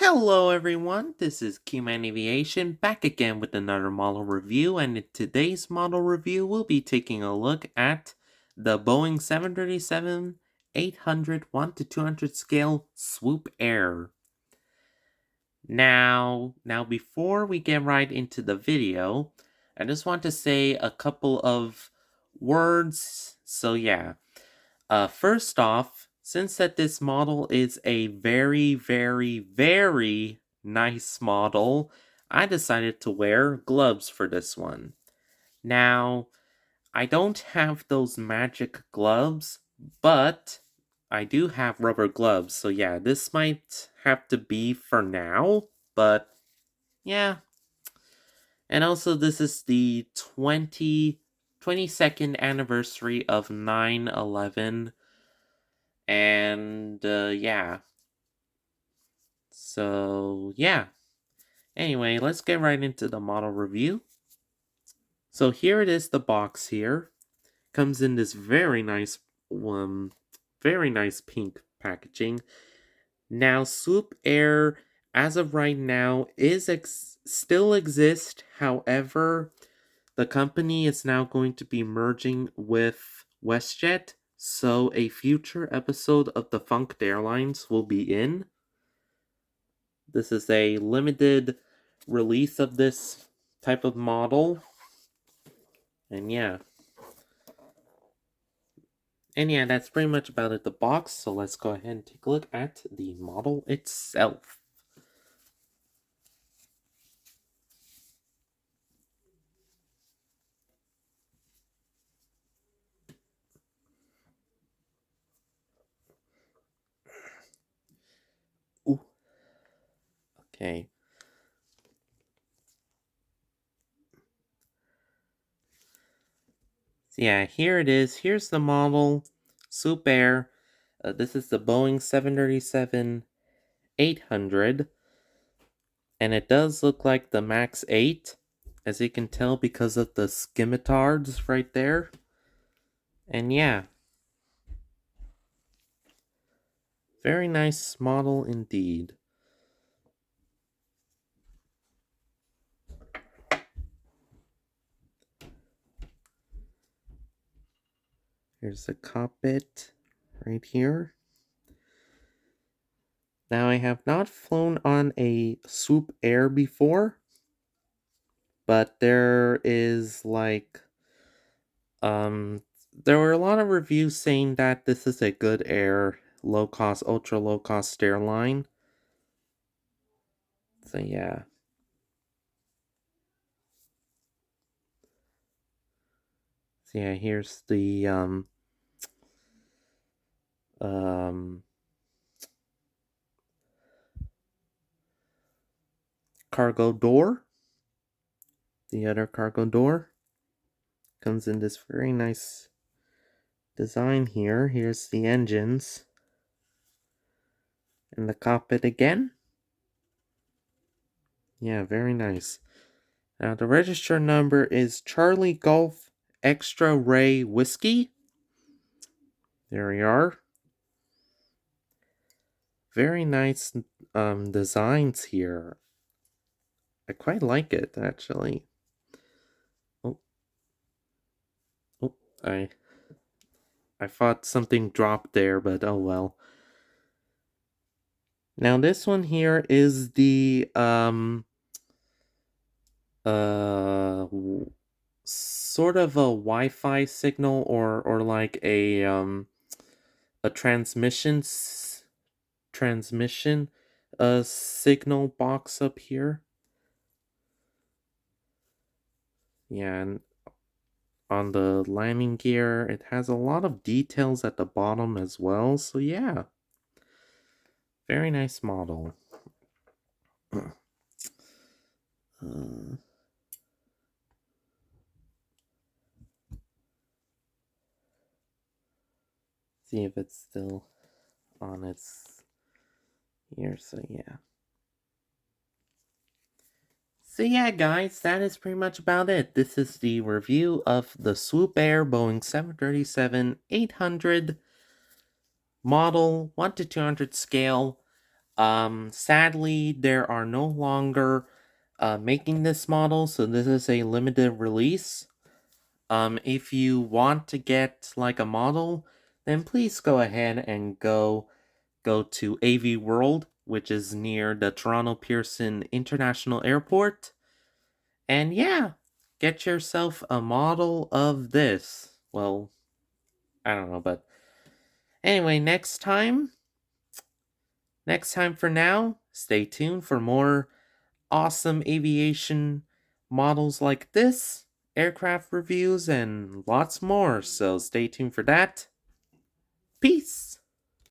Hello everyone, this is Q-Man Aviation back again with another model review, and in today's model review we'll be taking a look at the Boeing 737-800 1 to 200 scale Swoop Air. Now before we get right into the video, I just want to say a couple of words. First off, since that this model is a very, very, very nice model, I decided to wear gloves for this one. Now, I don't have those magic gloves, but I do have rubber gloves, so yeah, this might have to be for now, but yeah. And also, this is the 22nd anniversary of 9/11. And yeah. So yeah. Anyway, let's get right into the model review. So here it is, the box here. Comes in this very nice pink packaging. Now Swoop Air, as of right now, is still exist. However, the company is now going to be merging with WestJet, so a future episode of Defunct Airlines will be in. This is a limited release of this type of model. And yeah. That's pretty much about it, the box. So let's go ahead and take a look at the model itself. Ooh. Okay. So yeah, here it is. Here's the model, Swoop Air. This is the Boeing 737-800. And it does look like the MAX 8, as you can tell because of the scimitards right there. And yeah. Very nice model indeed. Here's the cockpit right here. Now, I have not flown on a Swoop Air before, but there is there were a lot of reviews saying that this is a good air, low cost, ultra low cost airline. So yeah. So yeah, here's the cargo door. The other cargo door comes in this very nice design here. Here's the engines. And the cockpit again. Yeah, very nice. Now, the register number is Charlie Golf Extra Ray Whiskey. There we are. Very nice designs here. I quite like it, actually. Oh, I thought something dropped there, but oh well. Now, this one here is the sort of a Wi-Fi signal, or like a transmission signal box up here. Yeah, and on the landing gear, it has a lot of details at the bottom as well. So yeah, very nice model. See if it's still on its here. So yeah. So yeah, guys, that is pretty much about it. This is the review of the Swoop Air Boeing 737-800 model 1 to 200 scale. Sadly, there are no longer making this model, so this is a limited release. If you want to get like a model, then please go ahead and go to AV World, which is near the Toronto Pearson International Airport. And yeah, get yourself a model of this. Well, I don't know, but anyway, next time for now, stay tuned for more awesome aviation models like this, aircraft reviews, and lots more. So stay tuned for that. Peace.